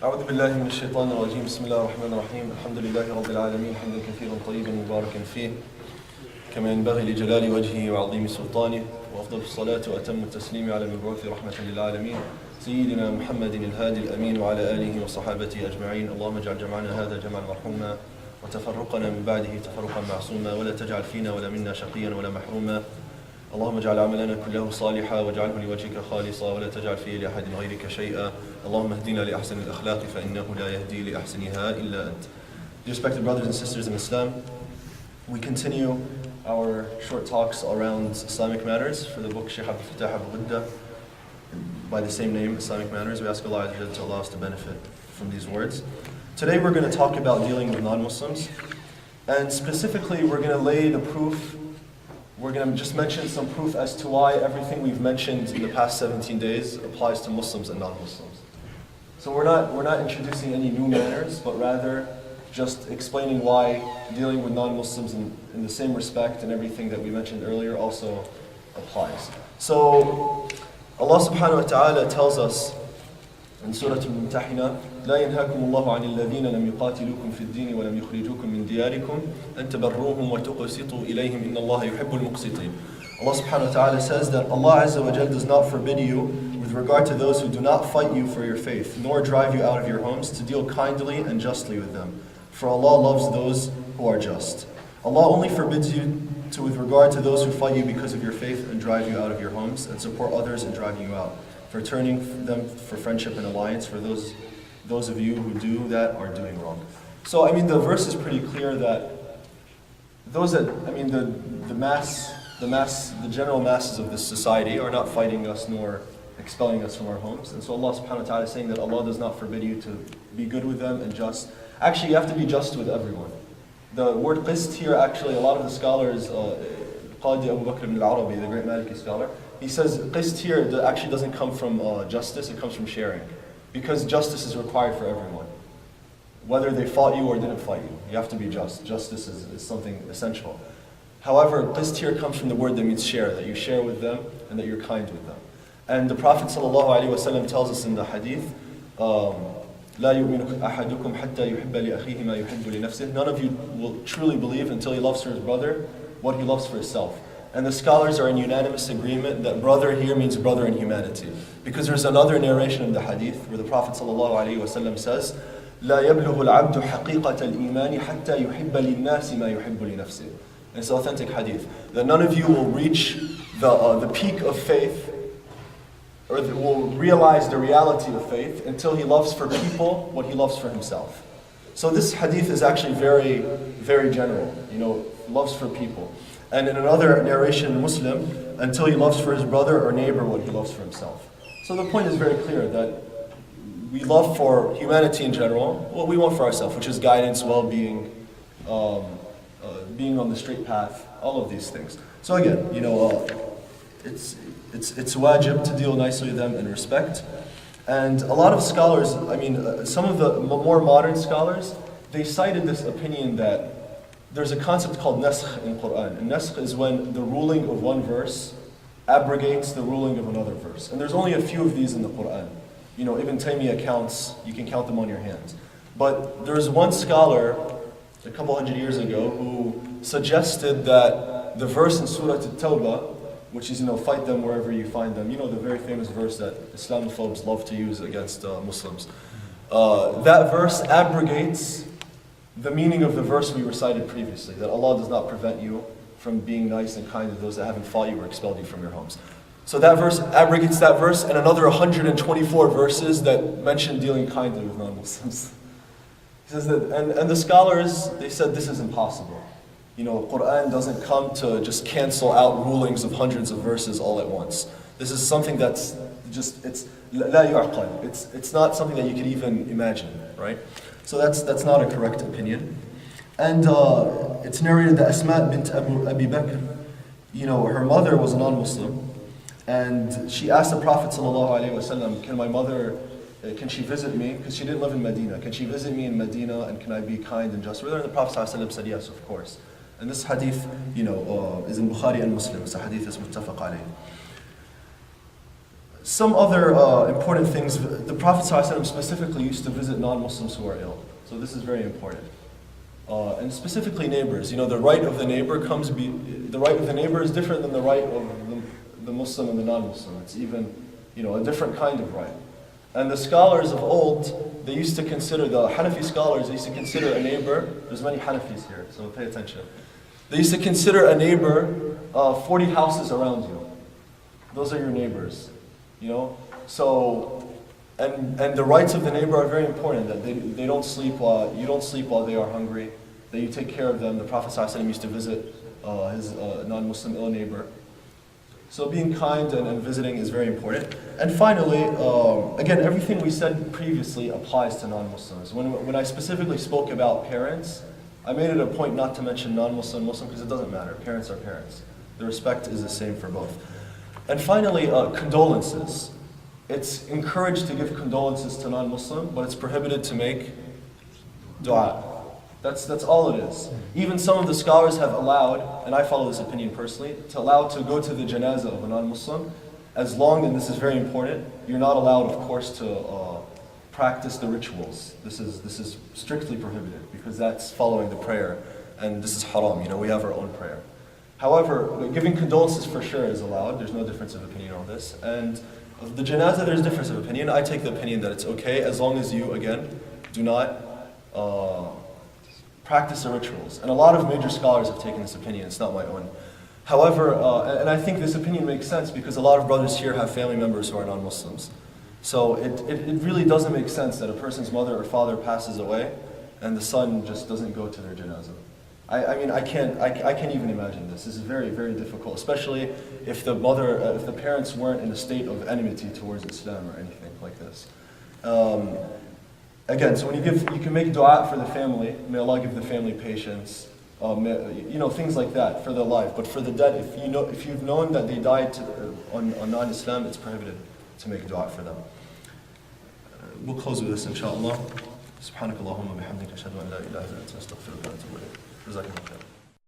أعوذ بالله من الشيطان الرجيم بسم الله الرحمن الرحيم الحمد لله رب العالمين حمدا كثيرا طيبا مباركا فيه كما ينبغي لجلال وجهه وعظيم سلطانه وأفضل الصلاة وأتم التسليم على المبعوث رحمة للعالمين سيدنا محمد الهادي الأمين وعلى آله وصحابته أجمعين. اللهم اجعل جمعنا هذا جمعا مرحوما وتفرقنا من بعده تفرقا معصوما ولا تجعل فينا ولا منا شقيا ولا محروما. اللهم اجعل عملنا كله صالحا واجعله لوجهك خالصا ولا تجعل فيه لأحد غيرك شيئا. اللهم اهدنا لأحسن الأخلاق فإنه لا يهدي لأحسنها إلا أنت. Respected brothers and sisters in Islam, we continue our short talks around Islamic matters for the book Shaykh Abdul Fattah Abu by the same name, Islamic Matters. We ask Allah to allow us to benefit from these words. Today we're going to talk about dealing with non-Muslims, and specifically we're going to lay the proof. We're going to just mention some proof as to why everything we've mentioned in the past 17 days applies to Muslims and non-Muslims. So we're not introducing any new manners, but rather just explaining why dealing with non-Muslims in the same respect and everything that we mentioned earlier also applies. So Allah subhanahu wa ta'ala tells us in Surah Al-Mumtahina, لا ينهاكم الله عن الذين لم يقاتلوكم في الدين ولم يخرجوكم من دياركم أن تبروهم وتقسطوا إليهم إن الله يحب المقسطين. Allah subhanahu wa ta'ala says that Allah Azza wa Jal does not forbid you with regard to those who do not fight you for your faith, nor drive you out of your homes, to deal kindly and justly with them. For Allah loves those who are just. Allah only forbids you with regard to those who fight you because of your faith and drive you out of your homes and support others in driving you out, for turning them for friendship and alliance, for those of you who do that are doing wrong. So the verse is pretty clear that those that, the general masses of this society are not fighting us nor expelling us from our homes. And so Allah subhanahu wa ta'ala is saying that Allah does not forbid you to be good with them and just. Actually, you have to be just with everyone. The word qist here, actually, a lot of the scholars, Qadi Abu Bakr ibn al-Arabi, the great Maliki scholar, he says qist here actually doesn't come from justice, it comes from sharing. Because justice is required for everyone. Whether they fought you or didn't fight you, you have to be just. Justice is something essential. However, qist here comes from the word that means share, that you share with them and that you're kind with them. And the Prophet ﷺ tells us in the Hadith, لا يؤمن أحدكم حتى يحب لأخيه ما يحب لنفسه. None of you will truly believe until he loves for his brother what he loves for himself. And the scholars are in unanimous agreement that brother here means brother in humanity. Because there's another narration in the Hadith where the Prophet ﷺ says, لا يبلغ العبد حقيقة الإيمان حتى يحب للناس ما يحب لنفسه. And it's authentic Hadith. That none of you will reach the peak of faith, or will realize the reality of faith until he loves for people what he loves for himself. So this hadith is actually very, very general. Loves for people. And in another narration in Muslim, until he loves for his brother or neighbor what he loves for himself. So the point is very clear that we love for humanity in general what we want for ourselves, which is guidance, well-being, being on the straight path, all of these things. So again, it's wajib to deal nicely with them and respect. And a lot of scholars, some of the more modern scholars, they cited this opinion that there's a concept called naskh in Quran. And naskh is when the ruling of one verse abrogates the ruling of another verse. And there's only a few of these in the Quran. Ibn Taymiyyah counts, you can count them on your hands. But there's one scholar a couple hundred years ago who suggested that the verse in Surah At-Tawbah, which is, fight them wherever you find them. The very famous verse that Islamophobes love to use against Muslims. That verse abrogates the meaning of the verse we recited previously, that Allah does not prevent you from being nice and kind to those that haven't fought you or expelled you from your homes. So that verse abrogates that verse and another 124 verses that mention dealing kindly with non-Muslims. He says that, and the scholars, they said this is impossible. Quran doesn't come to just cancel out rulings of hundreds of verses all at once. This is something that's just, it's لا يعقل. It's not something that you could even imagine, right? So that's not a correct opinion. And it's narrated that Asma bint Abi Bakr, her mother was a non-Muslim, and she asked the Prophet ﷺ, can my mother, can she visit me? Because she didn't live in Medina. Can she visit me in Medina and can I be kind and just with her? And the Prophet ﷺ said yes, of course. And this hadith, is in Bukhary and Muslim. It's a hadith that's muttafaq alayh. Some other important things, the Prophet ﷺ specifically used to visit non-Muslims who are ill. So this is very important. And specifically neighbors. The right of the neighbor is different than the right of the Muslim and the non-Muslim. It's even, a different kind of right. And the scholars of old, they used to consider, the Hanafi scholars, they used to consider a neighbor, there's many Hanafis here, so pay attention. They used to consider a neighbor 40 houses around you. Those are your neighbors. So, and the rights of the neighbor are very important, that they don't sleep while, you don't sleep while they are hungry, that you take care of them. The Prophet ﷺ used to visit his non-Muslim ill neighbor. So being kind and visiting is very important. And finally, again, everything we said previously applies to non-Muslims. When I specifically spoke about parents, I made it a point not to mention non-Muslim, Muslim, because it doesn't matter. Parents are parents. The respect is the same for both. And finally, condolences. It's encouraged to give condolences to non-Muslim, but it's prohibited to make dua. That's all it is. Even some of the scholars have allowed, and I follow this opinion personally, to allow to go to the janazah of a non-Muslim, as long, and this is very important, you're not allowed, of course, to practice the rituals. This is strictly prohibited, because that's following the prayer, and this is haram, we have our own prayer. However, giving condolences for sure is allowed. There's no difference of opinion on this. And of the janazah, there's difference of opinion. I take the opinion that it's okay, as long as you, again, do not practice the rituals. And a lot of major scholars have taken this opinion, it's not my own. However, and I think this opinion makes sense because a lot of brothers here have family members who are non-Muslims. So it really doesn't make sense that a person's mother or father passes away and the son just doesn't go to their janazah. I can't even imagine this. This is very, very difficult, especially if the parents weren't in a state of enmity towards Islam or anything like this. Again, so when you can make dua for the family. May Allah give the family patience, things like that for their life. But for the dead, if you've known that they died on non-Islam, it's prohibited to make dua for them. We'll close with this, inshallah. سبحانك اللهم وبحمدك أشهد أن لا إله إلا أنت أستغفرك وأتوب إليك. جزاكم الله خير.